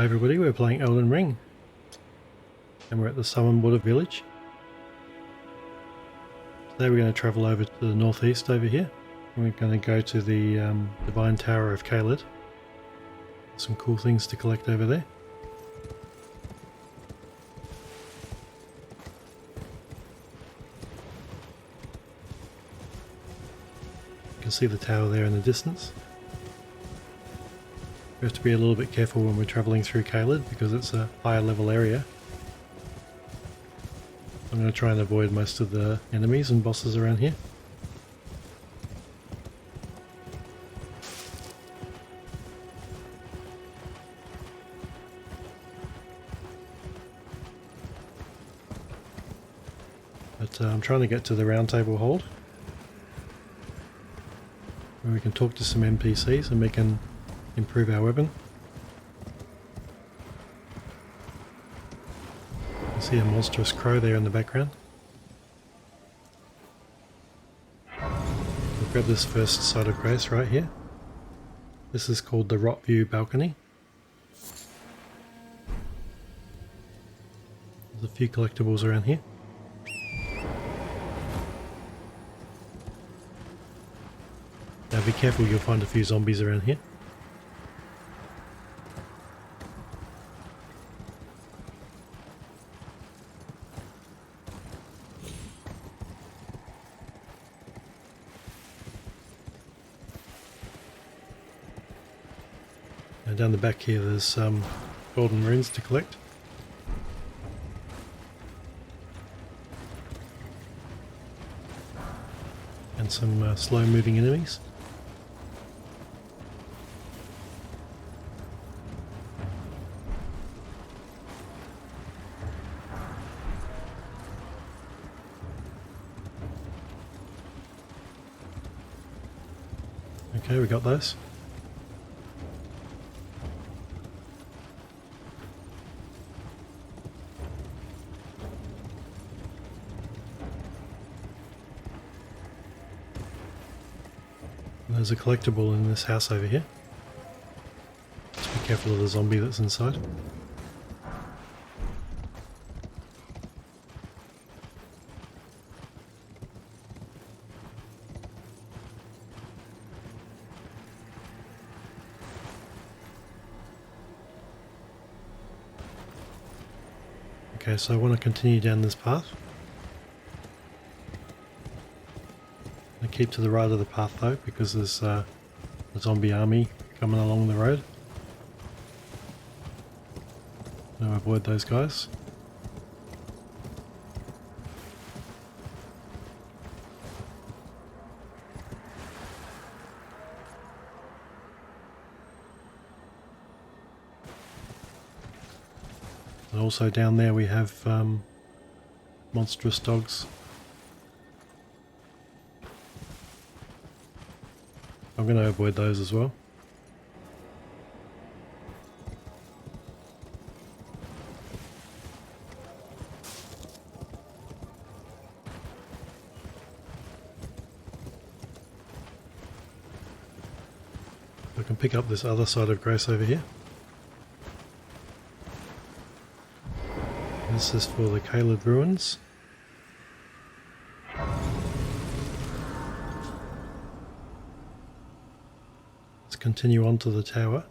Hi everybody, we're playing Elden Ring and we're at the Summon Water Village. Today we're going to travel over to the northeast over here and we're going to go to the Divine Tower of Caelid. Some cool things to collect over there. You can see the tower there in the distance. We have to be a little bit careful when we're travelling through Caelid because it's a higher level area. I'm going to try and avoid most of the enemies and bosses around here. But I'm trying to get to the Roundtable hold, where we can talk to some NPCs and we can improve our weapon. You can see a monstrous crow there in the background. We'll grab this first side of grace right here. This is called the Runthrough balcony. There's a few collectibles around here. Now be careful, you'll find a few zombies around here. Now down the back here there's some golden runes to collect. And some slow moving enemies. Okay, we got those. There's a collectible in this house over here. Just be careful of the zombie that's inside. Okay, so I want to continue down this path. I keep to the right of the path though, because there's a zombie army coming along the road. Now avoid those guys. And also down there we have monstrous dogs. I'm going to avoid those as well. I can pick up this other side of grace over here. This is for the Caelid ruins. Let's continue on to the tower.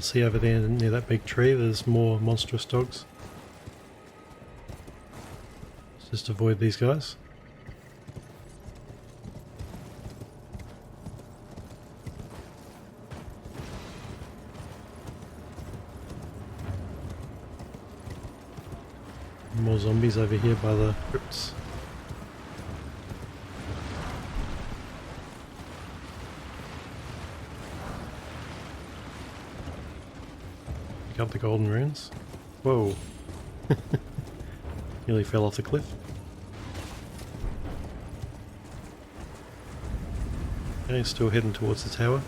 See over there near that big tree, there's more monstrous dogs. Let's just avoid these guys. More zombies over here by the crypts. Pick up the golden runes. Whoa. Nearly fell off the cliff. Okay, still heading towards the tower.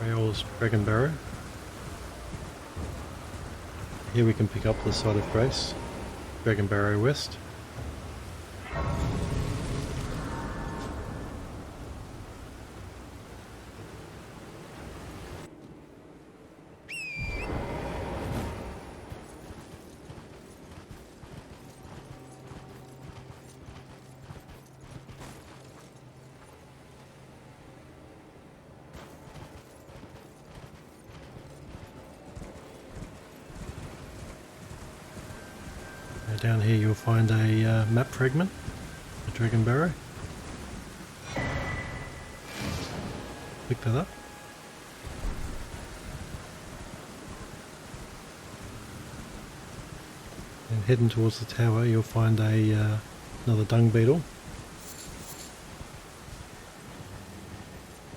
Rael's Dragon Barrow. Here we can pick up the side of Grace, Dragon Barrow West. Down here you'll find a map fragment, a Dragon Barrow. Pick that up. And heading towards the tower you'll find another dung beetle.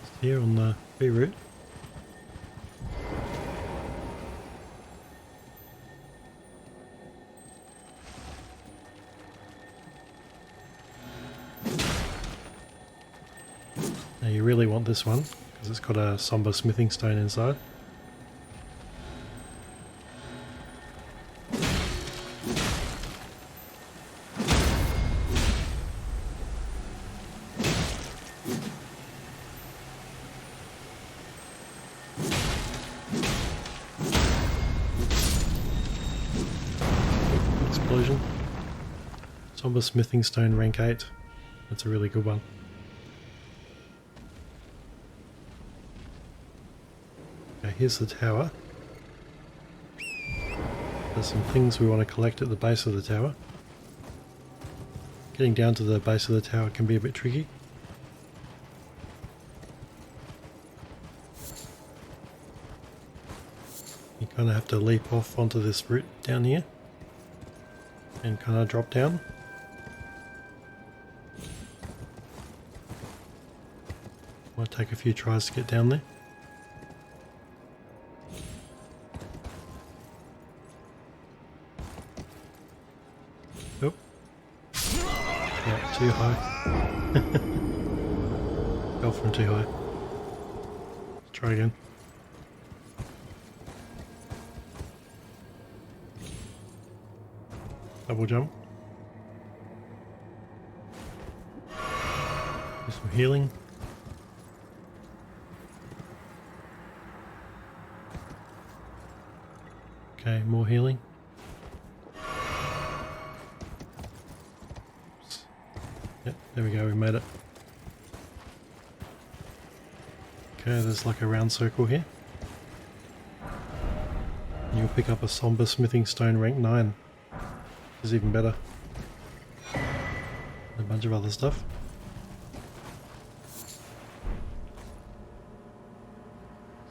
Just here on the B route. Now you really want this one because it's got a somber smithing stone inside. Explosion. Somber smithing stone rank 8. That's a really good one. Okay, here's the tower. There's some things we want to collect at the base of the tower. Getting down to the base of the tower can be a bit tricky. You kind of have to leap off onto this route down here and kind of drop down. Might take a few tries to get down there. Oh. Yeah, too high. Fell from too high. Let's try again. Double jump. Do some healing. Okay, more healing. Oops. Yep, there we go, we made it. Okay, there's like a round circle here. And you'll pick up a somber smithing stone rank 9. Which is even better. And a bunch of other stuff.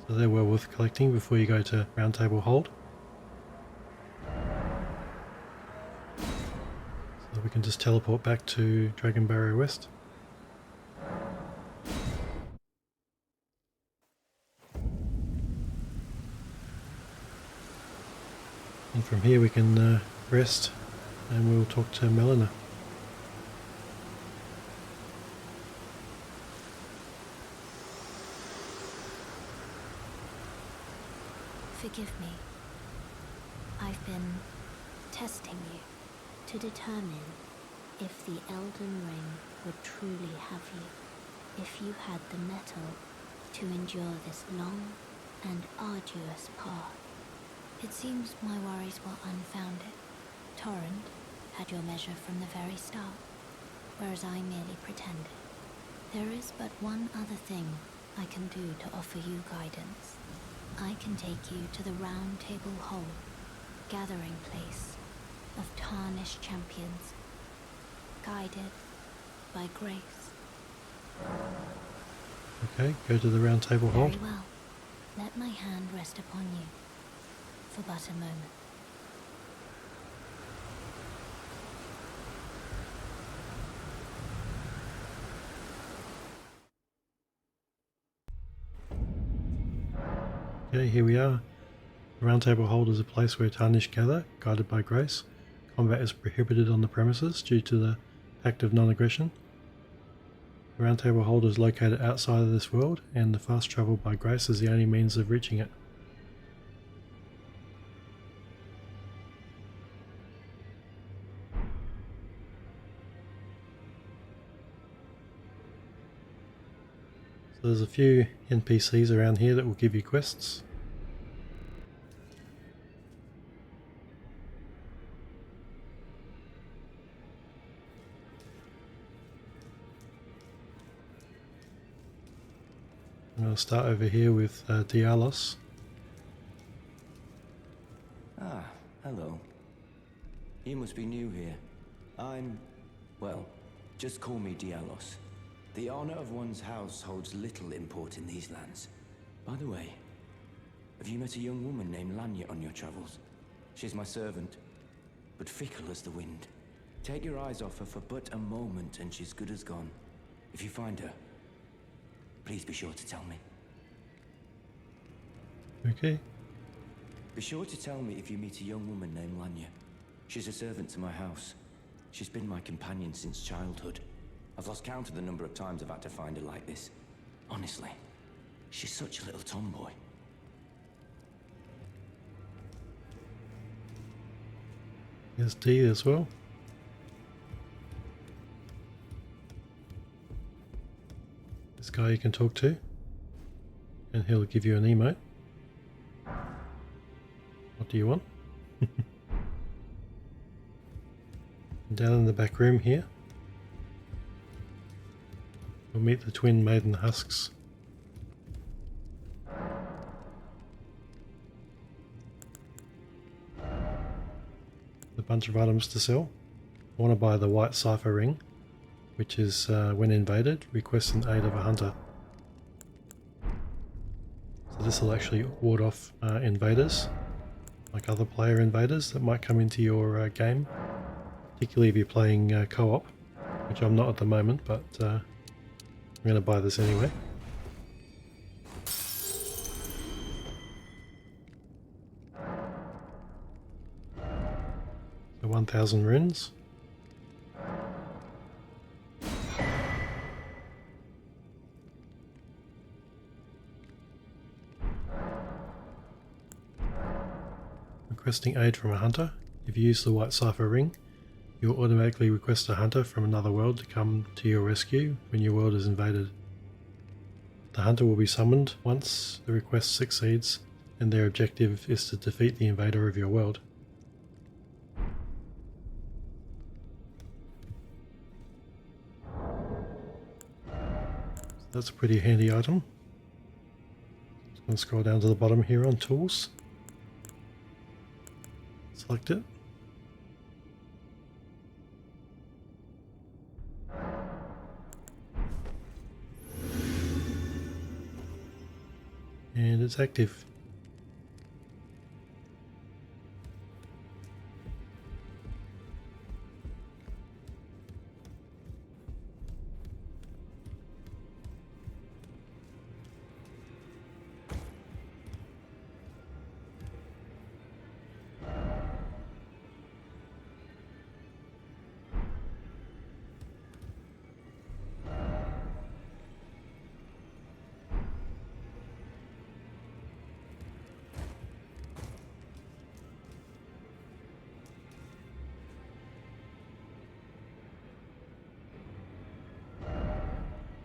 So they're well worth collecting before you go to Roundtable Hold. So we can just teleport back to Dragon Barrow West. And from here we can rest and we'll talk to Melina. Forgive me. I've been testing you to determine if the Elden Ring would truly have you, if you had the mettle to endure this long and arduous path. It seems my worries were unfounded. Torrent had your measure from the very start, whereas I merely pretended. There is but one other thing I can do to offer you guidance. I can take you to the Roundtable Hold, gathering place of tarnished champions, guided by grace. Okay, go to the Roundtable Hold. Very well. Let my hand rest upon you for but a moment. Okay, here we are. The Roundtable Hold is a place where tarnished gather, guided by grace. Combat is prohibited on the premises due to the Pact of Non-Aggression. The Roundtable hold is located outside of this world, and the fast travel by grace is the only means of reaching it. So there's a few NPCs around here that will give you quests. I'm going to start over here with Dialos. Ah, hello. You must be new here. Well, just call me Dialos. The honor of one's house holds little import in these lands. By the way, have you met a young woman named Lanya on your travels? She's my servant, but fickle as the wind. Take your eyes off her for but a moment and she's good as gone. If you find her, please be sure to tell me. Okay. Be sure to tell me if you meet a young woman named Lanya. She's a servant to my house. She's been my companion since childhood. I've lost count of the number of times I've had to find her like this. Honestly, she's such a little tomboy. There's D as well. This guy you can talk to, and he'll give you an emote. What do you want? Down in the back room here, we'll meet the twin maiden husks. A bunch of items to sell. I want to buy the white cipher ring, which is when invaded, request an aid of a hunter. So this will actually ward off invaders, like other player invaders that might come into your game, particularly if you're playing co-op, which I'm not at the moment, but I'm going to buy this anyway. So 1,000 runes. Requesting aid from a hunter. If you use the white cipher ring, you'll automatically request a hunter from another world to come to your rescue when your world is invaded. The hunter will be summoned once the request succeeds, and their objective is to defeat the invader of your world. So that's a pretty handy item. Just going to scroll down to the bottom here on tools. Select it. And it's active.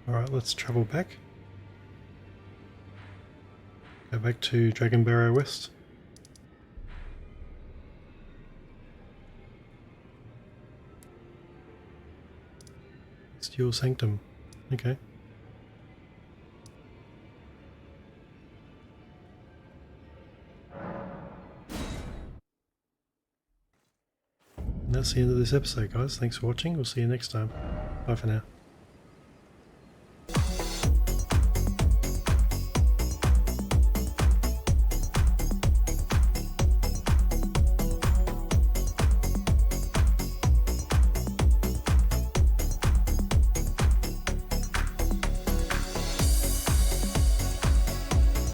Alright, let's travel back. Go back to Dragon Barrow West. Steel Sanctum. Okay. And that's the end of this episode, guys. Thanks for watching. We'll see you next time. Bye for now.